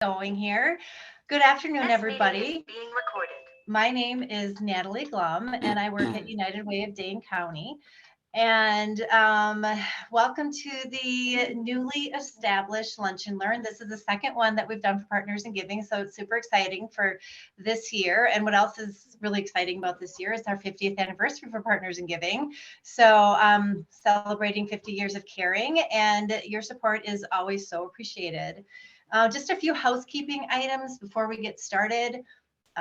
Going here. Good afternoon, everybody. My name is Natalie Glum, and I work at United Way of Dane County. And welcome to the newly established Lunch and Learn. This is the second one that we've done for Partners in Giving, so it's super exciting for this year. And what else is really exciting about this year is our 50th anniversary for Partners in Giving. So celebrating 50 years of caring, and your support is always so appreciated. Just a few housekeeping items before we get started.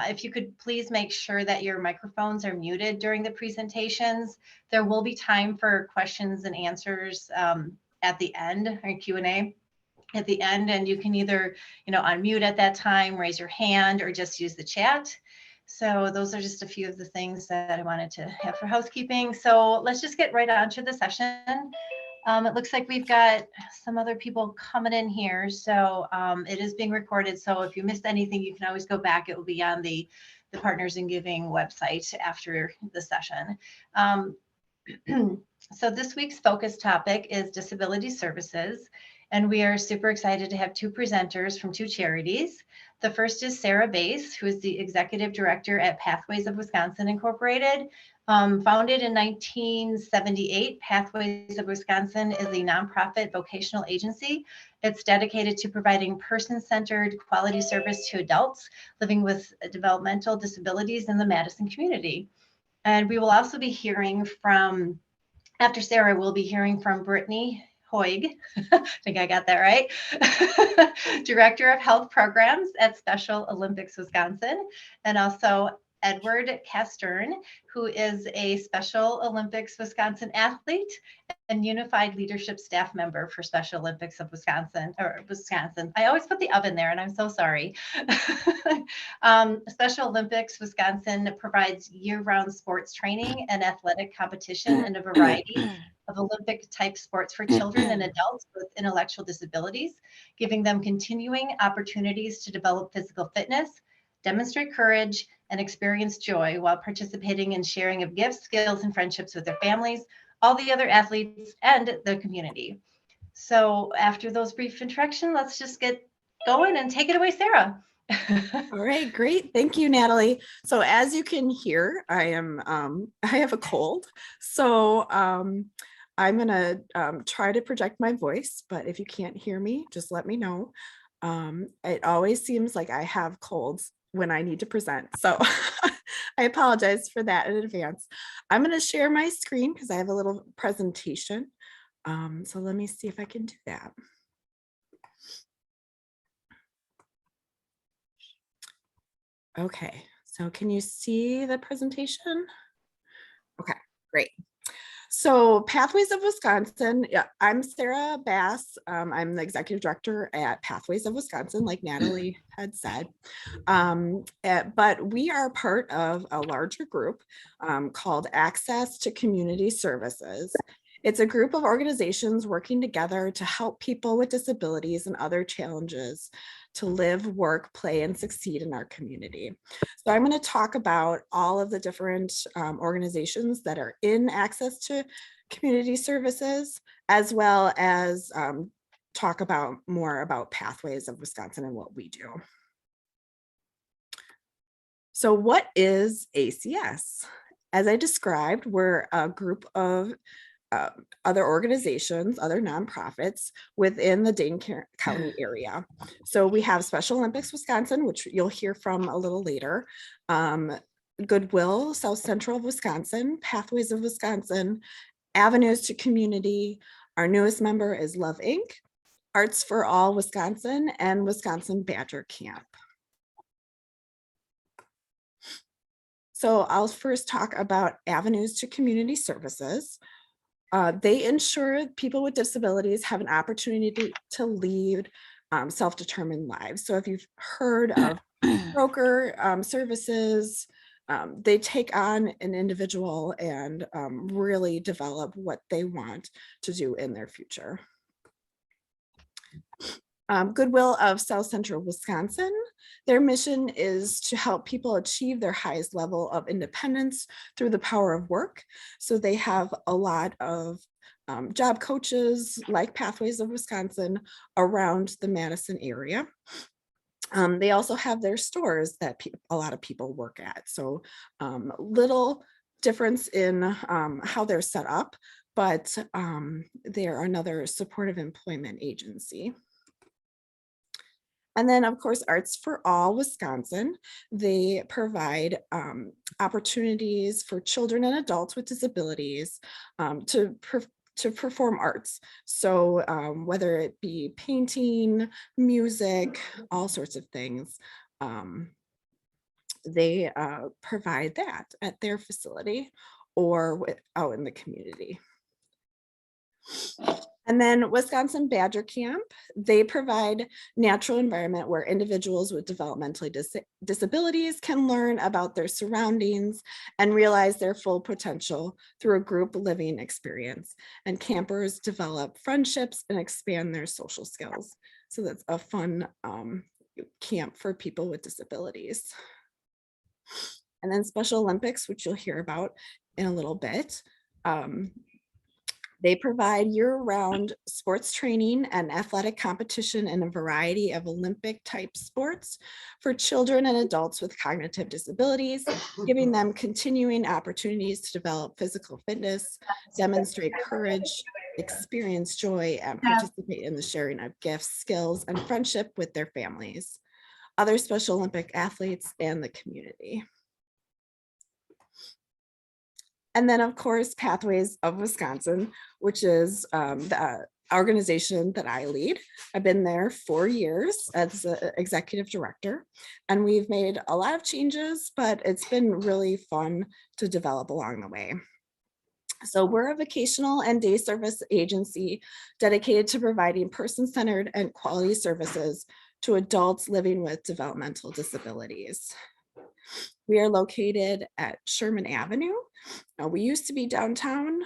If you could please make sure that your microphones are muted during the presentations. There will be time for questions and answers at the end, or Q&A at the end, and you can either, unmute at that time, raise your hand, or just use the chat. So those are just a few of the things that I wanted to have for housekeeping. So let's just get right on to the session. It looks like we've got some other people coming in here. So it is being recorded. So if you missed anything, you can always go back. It will be on the Partners in Giving website after the session. So this week's focus topic is disability services. And we are super excited to have two presenters from two charities. The first is Sarah Bass, who is the Executive Director at Pathways of Wisconsin Incorporated. Founded in 1978, Pathways of Wisconsin is a nonprofit vocational agency. It's dedicated to providing person-centered quality service to adults living with developmental disabilities in the Madison community. And we will also be hearing from, after Sarah, we'll be hearing from Brittany Hoig, I think I got that right, Director of Health Programs at Special Olympics Wisconsin, and also Edward Castern, who is a Special Olympics Wisconsin athlete and unified leadership staff member for Special Olympics of Wisconsin, or Wisconsin. I always put the in there, and I'm so sorry. Special Olympics Wisconsin provides year-round sports training and athletic competition in a variety of Olympic type sports for children and adults with intellectual disabilities, giving them continuing opportunities to develop physical fitness, demonstrate courage, and experience joy while participating in sharing of gifts, skills, and friendships with their families, all the other athletes, and the community. So after those brief introductions, let's just get going and take it away, Sarah. All right, great. Thank you, Natalie. So as you can hear, I have a cold. So I'm gonna try to project my voice, but if you can't hear me, just let me know. It always seems like I have colds when I need to present. So I apologize for that in advance. I'm gonna share my screen because I have a little presentation. So let me see if I can do that. Okay, so can you see the presentation? Okay, great. So Pathways of Wisconsin, yeah, I'm Sarah Bass. I'm the executive director at Pathways of Wisconsin, like Natalie had said. But we are part of a larger group called Access to Community Services. It's a group of organizations working together to help people with disabilities and other challenges to live, work, play, and succeed in our community. So I'm going to talk about all of the different organizations that are in access to community services, as well as talk about more about Pathways of Wisconsin and what we do. So what is ACS? As I described, we're a group of other organizations, other nonprofits within the Dane County area. So we have Special Olympics Wisconsin, which you'll hear from a little later, Goodwill, South Central of Wisconsin, Pathways of Wisconsin, Avenues to Community. Our newest member is Love Inc., Arts for All Wisconsin, and Wisconsin Badger Camp. So I'll first talk about Avenues to Community Services. They ensure people with disabilities have an opportunity to lead self-determined lives. So if you've heard of broker services, they take on an individual and really develop what they want to do in their future. Goodwill of South Central Wisconsin. Their mission is to help people achieve their highest level of independence through the power of work. So they have a lot of job coaches like Pathways of Wisconsin around the Madison area. They also have their stores that a lot of people work at. So little difference in how they're set up, but they're another supportive employment agency. And then, of course, Arts for All Wisconsin. They provide opportunities for children and adults with disabilities to perform arts. So whether it be painting, music, all sorts of things, they provide that at their facility or out in the community. And then Wisconsin Badger Camp, they provide natural environment where individuals with developmental disabilities can learn about their surroundings and realize their full potential through a group living experience. And campers develop friendships and expand their social skills. So that's a fun camp for people with disabilities. And then Special Olympics, which you'll hear about in a little bit. They provide year-round sports training and athletic competition in a variety of Olympic-type sports for children and adults with cognitive disabilities, giving them continuing opportunities to develop physical fitness, demonstrate courage, experience joy, and participate in the sharing of gifts, skills, and friendship with their families, other Special Olympic athletes, and the community. And then, of course, Pathways of Wisconsin, which is the organization that I lead. I've been there 4 years as the executive director, and we've made a lot of changes, but it's been really fun to develop along the way. So we're a vocational and day service agency dedicated to providing person-centered and quality services to adults living with developmental disabilities. We are located at Sherman Avenue. We used to be downtown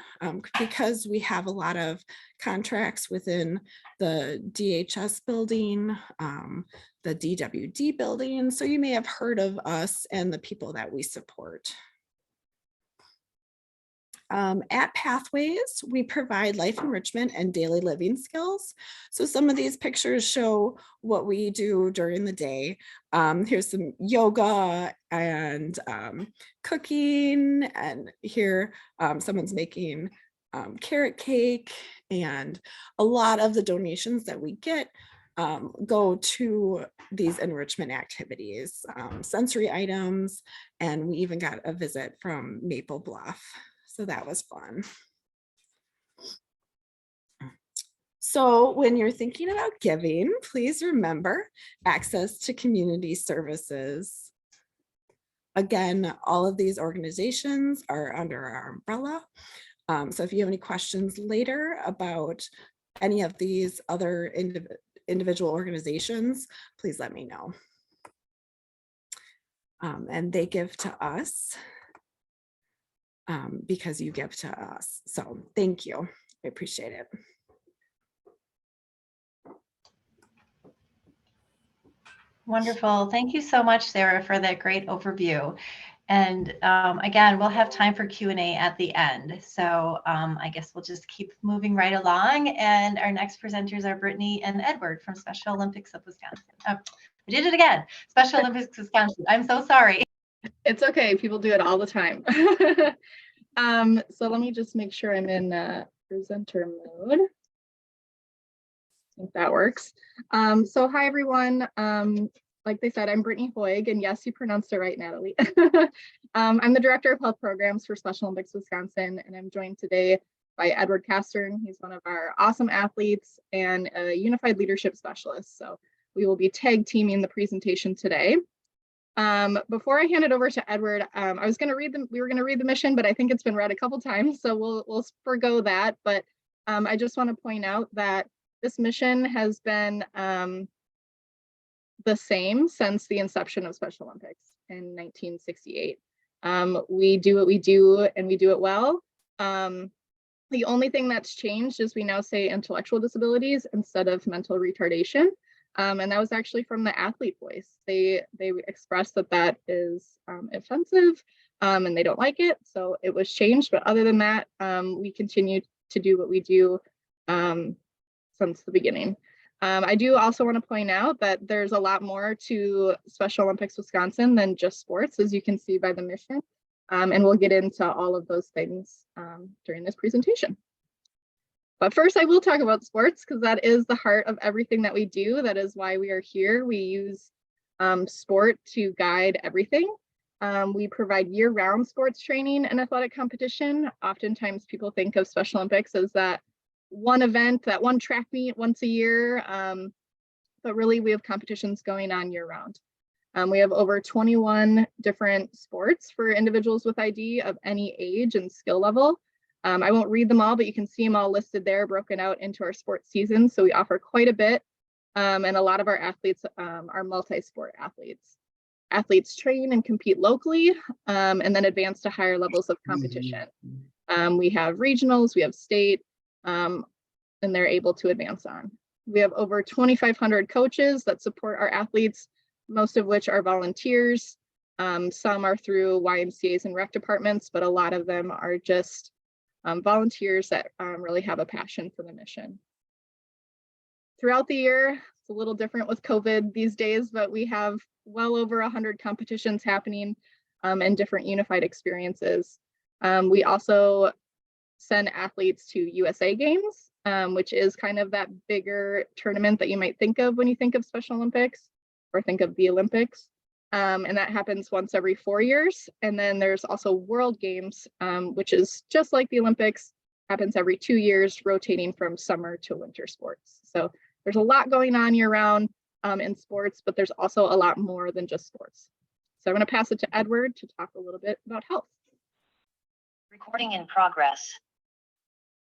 because we have a lot of contracts within the DHS building, the DWD building. So you may have heard of us and the people that we support. At Pathways, we provide life enrichment and daily living skills. So some of these pictures show what we do during the day. Here's some yoga and cooking, and here someone's making carrot cake, and a lot of the donations that we get go to these enrichment activities, sensory items, and we even got a visit from Maple Bluff. So that was fun. So when you're thinking about giving, please remember access to community services. Again, all of these organizations are under our umbrella. So if you have any questions later about any of these other individual organizations, please let me know. And they give to us because you give to us. So thank you. I appreciate it. Wonderful. Thank you so much, Sarah, for that great overview. And again, we'll have time for Q&A at the end. So I guess we'll just keep moving right along. And our next presenters are Brittany and Edward from Special Olympics of Wisconsin. Oh, I did it again. Special Olympics Wisconsin. I'm so sorry. It's okay. People do it all the time. So let me just make sure I'm in presenter mode. I think that works. So hi, everyone. Like they said, I'm Brittany Hoig, and yes, you pronounced it right, Natalie. I'm the Director of Health Programs for Special Olympics Wisconsin, and I'm joined today by Edward Castern. He's one of our awesome athletes and a Unified Leadership Specialist. So we will be tag teaming the presentation today. Before I hand it over to Edward, I was going to read we were going to read the mission, but I think it's been read a couple times, so we'll forgo that. But I just want to point out that this mission has been the same since the inception of Special Olympics in 1968. We do what we do, and we do it well. The only thing that's changed is we now say intellectual disabilities instead of mental retardation. And that was actually from the athlete voice. They expressed that is offensive and they don't like it. So it was changed. But other than that, we continue to do what we do since the beginning. I do also want to point out that there's a lot more to Special Olympics Wisconsin than just sports, as you can see by the mission. And we'll get into all of those things during this presentation. But first, I will talk about sports because that is the heart of everything that we do. That is why we are here. We use sport to guide everything. We provide year-round sports training and athletic competition. Oftentimes people think of Special Olympics as that one event, that one track meet once a year, but really we have competitions going on year-round. We have over 21 different sports for individuals with ID of any age and skill level. I won't read them all, but you can see them all listed there, broken out into our sports season. So we offer quite a bit, and a lot of our athletes are multi-sport athletes. Athletes train and compete locally, and then advance to higher levels of competition. We have regionals, we have state, and they're able to advance on. We have over 2,500 coaches that support our athletes, most of which are volunteers. Some are through YMCAs and rec departments, but a lot of them are just volunteers that really have a passion for the mission. Throughout the year, it's a little different with COVID these days, but we have well over 100 competitions happening and different unified experiences. We also send athletes to USA Games, which is kind of that bigger tournament that you might think of when you think of Special Olympics or think of the Olympics. And that happens once every 4 years. And then there's also World Games, which is just like the Olympics, happens every 2 years, rotating from summer to winter sports. So there's a lot going on year round in sports, but there's also a lot more than just sports. So I'm going to pass it to Edward to talk a little bit about health. Recording in progress.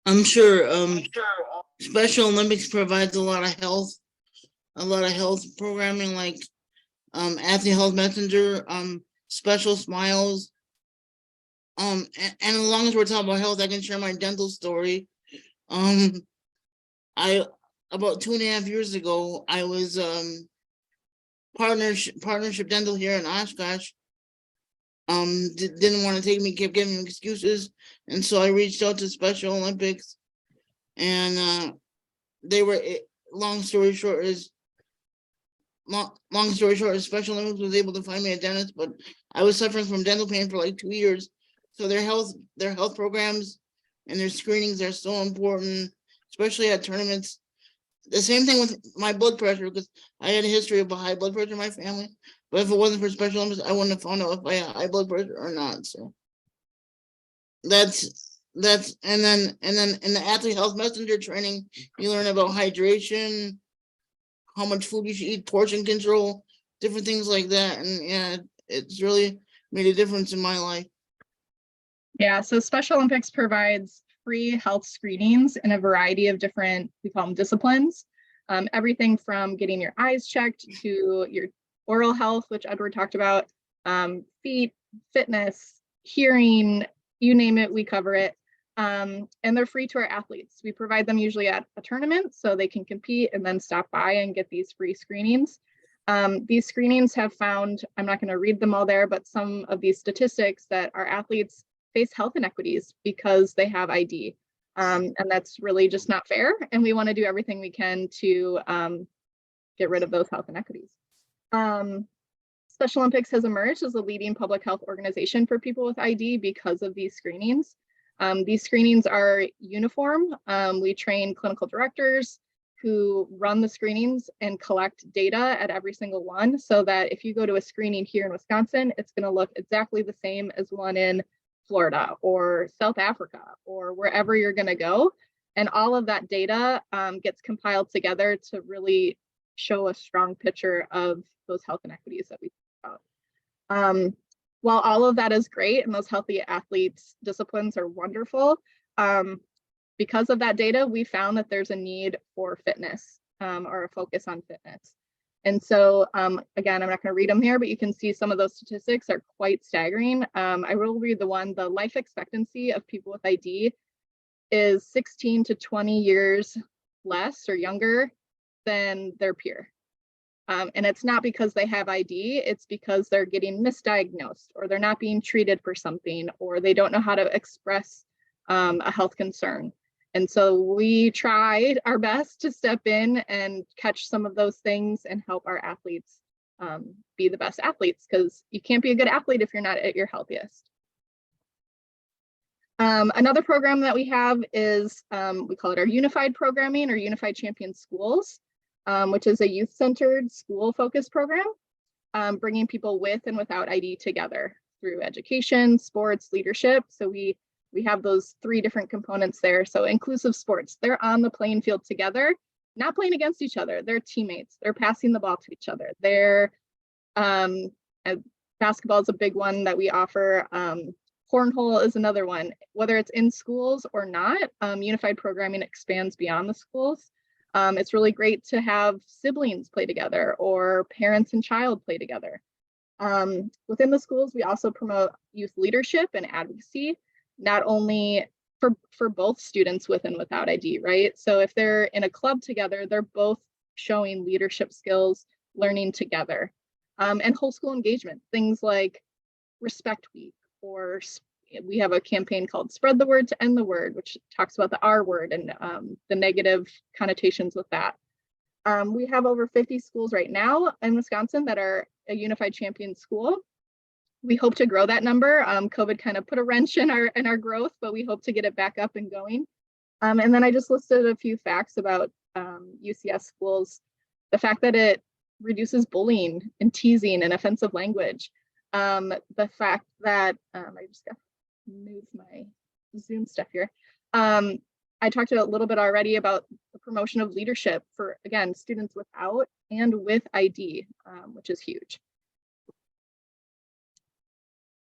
I'm sure Special Olympics provides a lot of health programming, like Athlete Health Messenger, Special Smiles. And as long as we're talking about health, I can share my dental story. About 2.5 years ago, I was partnership dental here in Oshkosh. Didn't want to take me, kept giving me excuses, and so I reached out to Special Olympics, and they were, long story short is Special Olympics was able to find me a dentist, but I was suffering from dental pain for like 2 years. So their health programs and their screenings are so important, especially at tournaments. The same thing with my blood pressure, because I had a history of high blood pressure in my family. But if it wasn't for Special Olympics, I wouldn't have found out if I had high blood pressure or not. So that's and then in the Athlete Health Messenger training, you learn about hydration, how much food you should eat, portion control, different things like that. And yeah, it's really made a difference in my life. Yeah, so Special Olympics provides free health screenings in a variety of different, we call them disciplines. Everything from getting your eyes checked to your oral health, which Edward talked about, feet, fitness, hearing, you name it, we cover it. And they're free to our athletes. We provide them usually at a tournament so they can compete and then stop by and get these free screenings. These screenings have found, I'm not going to read them all there, but some of these statistics that our athletes face health inequities because they have ID. And that's really just not fair. And we want to do everything we can to get rid of those health inequities. Special Olympics has emerged as a leading public health organization for people with ID because of these screenings. These screenings are uniform. We train clinical directors who run the screenings and collect data at every single one so that if you go to a screening here in Wisconsin, it's going to look exactly the same as one in Florida or South Africa or wherever you're going to go. And all of that data gets compiled together to really show a strong picture of those health inequities that we talk about. While all of that is great and those healthy athletes disciplines are wonderful, because of that data, we found that there's a need for fitness or a focus on fitness. And so, again, I'm not going to read them here, but you can see some of those statistics are quite staggering. I will read the one, the life expectancy of people with ID is 16 to 20 years less or younger than their peer. And it's not because they have ID, it's because they're getting misdiagnosed or they're not being treated for something or they don't know how to express a health concern. And so we tried our best to step in and catch some of those things and help our athletes be the best athletes, because you can't be a good athlete if you're not at your healthiest. Another program that we have is, we call it our Unified Programming, or Unified Champion Schools, which is a youth-centered school-focused program, bringing people with and without ID together through education, sports, leadership. So we have those 3 different components there. So inclusive sports, they're on the playing field together, not playing against each other. They're teammates. They're passing the ball to each other. Basketball is a big one that we offer. Cornhole is another one. Whether it's in schools or not, unified programming expands beyond the schools. It's really great to have siblings play together, or parents and child play together. Within the schools, we also promote youth leadership and advocacy, not only for both students with and without ID, right? So if they're in a club together, they're both showing leadership skills, learning together. And whole school engagement, things like Respect Week, or we have a campaign called Spread the Word to End the Word, which talks about the R word and the negative connotations with that. We have over 50 schools right now in Wisconsin that are a Unified Champion school. We hope to grow that number. COVID kind of put a wrench in our growth, but we hope to get it back up and going. And then I just listed a few facts about UCS schools. The fact that it reduces bullying and teasing and offensive language. The fact that I just got to move my Zoom stuff here. I talked a little bit already about the promotion of leadership for, again, students without and with ID, which is huge.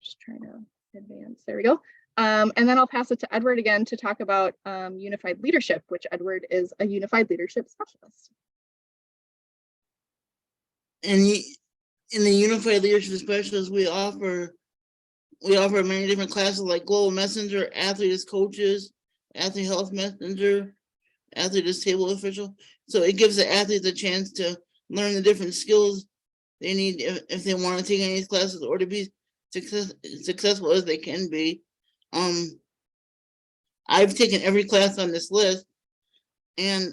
Just trying to advance. There we go. And then I'll pass it to Edward again to talk about unified leadership, which Edward is a unified leadership specialist. And in the Unified Leadership Specialist, we offer many different classes like Global Messenger, Athlete as Coaches, Athlete Health Messenger, Athlete as Table Official. So it gives the athletes a chance to learn the different skills they need if they want to take any of these classes, or to be successful as they can be. I've taken every class on this list, and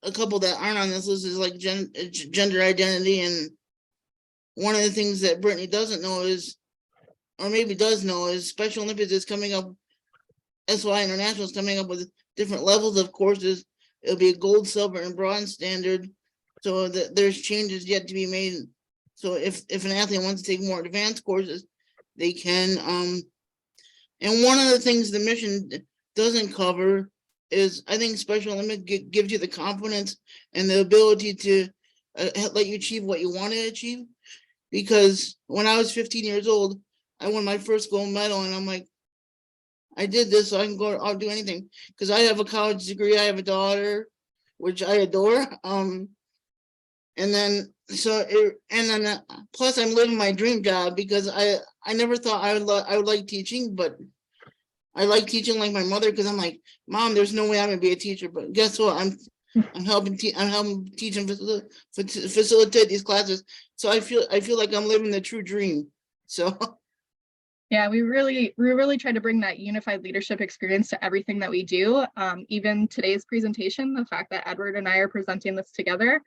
a couple that aren't on this list is like gender identity. And one of the things that Brittany doesn't know is, or maybe does know, is Special Olympics is coming up. SY International is coming up with different levels of courses. It'll be a gold, silver, and bronze standard. So that there's changes yet to be made. So if an athlete wants to take more advanced courses, they can. And one of the things the mission doesn't cover is, I think Special Olympics gives you the confidence and the ability to let you achieve what you want to achieve. Because when I was 15 years old, I won my first gold medal, and I'm like, I did this so I can go, I'll do anything. Because I have a college degree, I have a daughter, which I adore. And then plus I'm living my dream job, because I never thought I would like teaching, but I like teaching like my mother, because I'm like, Mom, there's no way I'm gonna be a teacher. But guess what? I'm helping teach and facilitate these classes. So I feel like I'm living the true dream. So yeah, we really try to bring that unified leadership experience to everything that we do. Even today's presentation, the fact that Edward and I are presenting this together,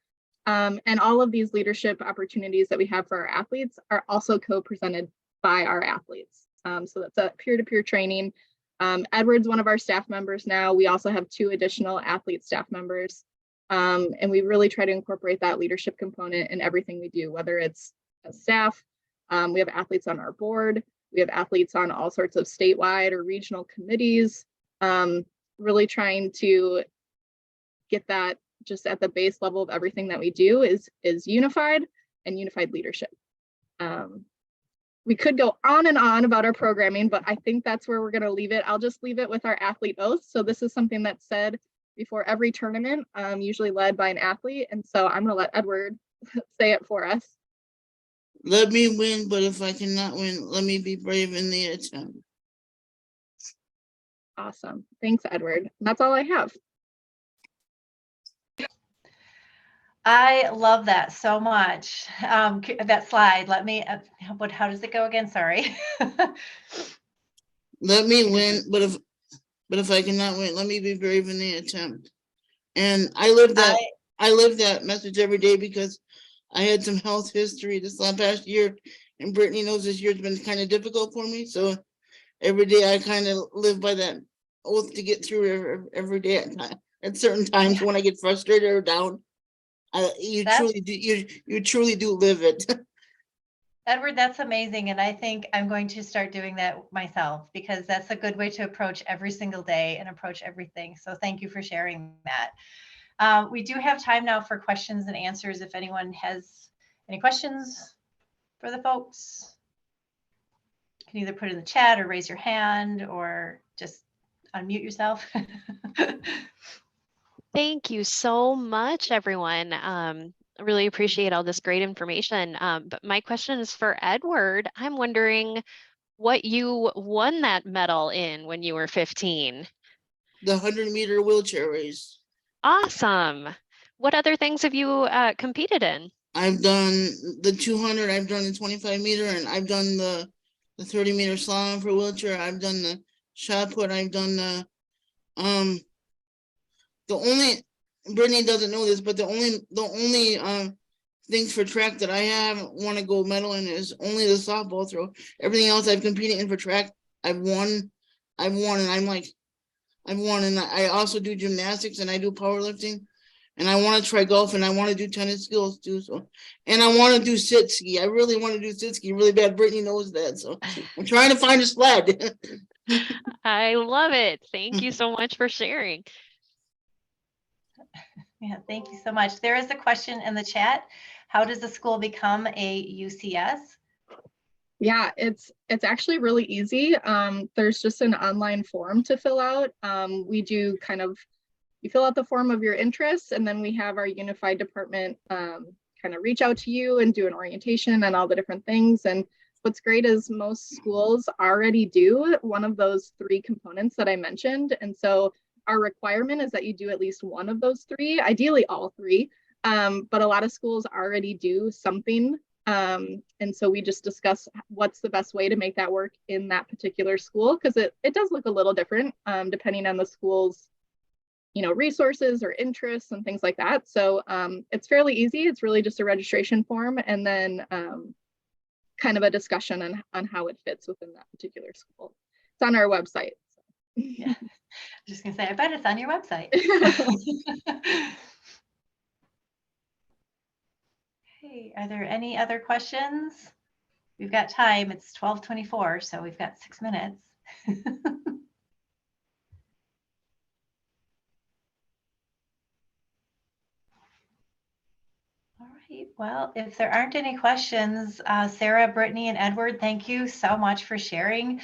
and all of these leadership opportunities that we have for our athletes are also co-presented by our athletes. So that's a peer-to-peer training. Edward's one of our staff members now. We also have 2 additional athlete staff members. And we really try to incorporate that leadership component in everything we do, whether it's as staff. We have athletes on our board. We have athletes on all sorts of statewide or regional committees, really trying to get that just at the base level of everything that we do is unified and unified leadership. We could go on and on about our programming, but I think that's where we're going to leave it. I'll just leave it with our athlete oath. So this is something that's said before every tournament, usually led by an athlete. And so I'm going to let Edward say it for us. Let me win, but if I cannot win, let me be brave in the attempt. Awesome. Thanks, Edward. And that's all I have. I love that so much. That slide, let me, how does it go again? Sorry. Let me win, but but if I cannot win, let me be brave in the attempt. And I live that message every day because I had some health history this past year, and Brittany knows this year's been kind of difficult for me. So every day I kind of live by that oath to get through every day at certain times when I get frustrated or down. You truly do live it. Edward, that's amazing. And I think I'm going to start doing that myself because that's a good way to approach every single day and approach everything. So thank you for sharing that. We do have time now for questions and answers. If anyone has any questions for the folks, you can either put it in the chat or raise your hand or just unmute yourself. Thank you so much, everyone. Really appreciate all this great information. But my question is for Edward. I'm wondering what you won that medal in when you were 15. The 100-meter wheelchair race. Awesome. What other things have you competed in? I've done the 200, I've done the 25-meter, and I've done the 30-meter slalom for wheelchair. I've done the shot put. I've done the only, Brittany doesn't know this, but the only things for track that I haven't won a gold medal in is only the softball throw. Everything else I've competed in for track, I've won, and I've won, and I also do gymnastics and I do powerlifting, and I want to try golf and I want to do tennis skills too. So, and I want to do sit ski. I really want to do sit ski really bad. Brittany knows that, so I'm trying to find a sled. I love it. Thank you so much for sharing. Yeah, thank you so much. There is a question in the chat. How does the school become a UCS? Yeah, it's actually really easy. There's just an online form to fill out. You fill out the form of your interests, and then we have our unified department kind of reach out to you and do an orientation and all the different things. And what's great is most schools already do one of those 3 components that I mentioned. And so our requirement is that you do at least one of those 3, ideally all 3, but a lot of schools already do something. And so we just discuss what's the best way to make that work in that particular school, because it does look a little different depending on the school's resources or interests and things like that. So it's fairly easy. It's really just a registration form and then kind of a discussion on how it fits within that particular school. It's on our website. Yeah. I'm just gonna say, I bet it's on your website. Hey, are there any other questions? We've got time. It's 12:24, so we've got 6 minutes. All right. Well, if there aren't any questions, Sarah, Brittany, and Edward, thank you so much for sharing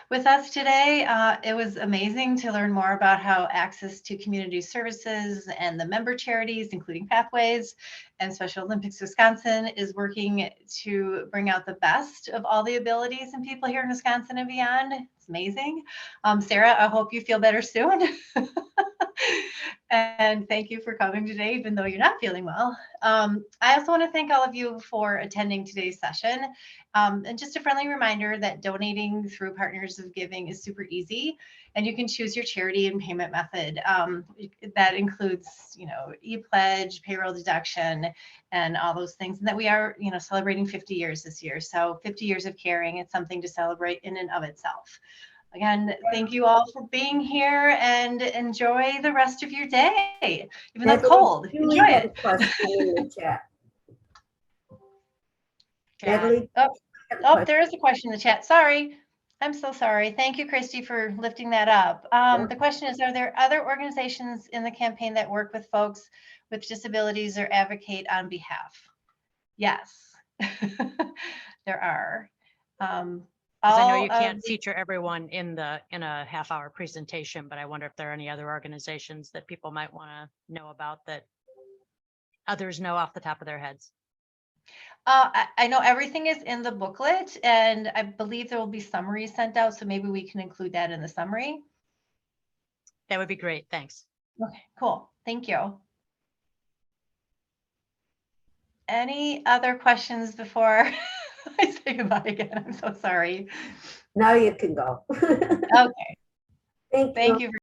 with us today. It was amazing to learn more about how Access to Community Services and the member charities, including Pathways and Special Olympics Wisconsin, is working to bring out the best of all the abilities in people here in Wisconsin and beyond. It's amazing. Sarah, I hope you feel better soon. And thank you for coming today, even though you're not feeling well. I also want to thank all of you for attending today's session. And just a friendly reminder that donating through Partners of Giving is super easy, and you can choose your charity and payment method. That includes, e-pledge, payroll deduction, and all those things. And that we are, celebrating 50 years this year. So 50 years of caring, it's something to celebrate in and of itself. Again, thank you all for being here and enjoy the rest of your day. Even though it's cold, enjoy it. Natalie, Oh, there is a question in the chat. Sorry. I'm so sorry. Thank you, Christy, for lifting that up. The question is, are there other organizations in the campaign that work with folks with disabilities or advocate on behalf? Yes, there are. Because I know you can't feature everyone in a half-hour presentation, but I wonder if there are any other organizations that people might want to know about that others know off the top of their heads. I know everything is in the booklet, and I believe there will be summaries sent out, so maybe we can include that in the summary. That would be great. Thanks. Okay, cool. Thank you. Any other questions before I say goodbye again? I'm so sorry. now you can go. Okay. Thank you. Thank you.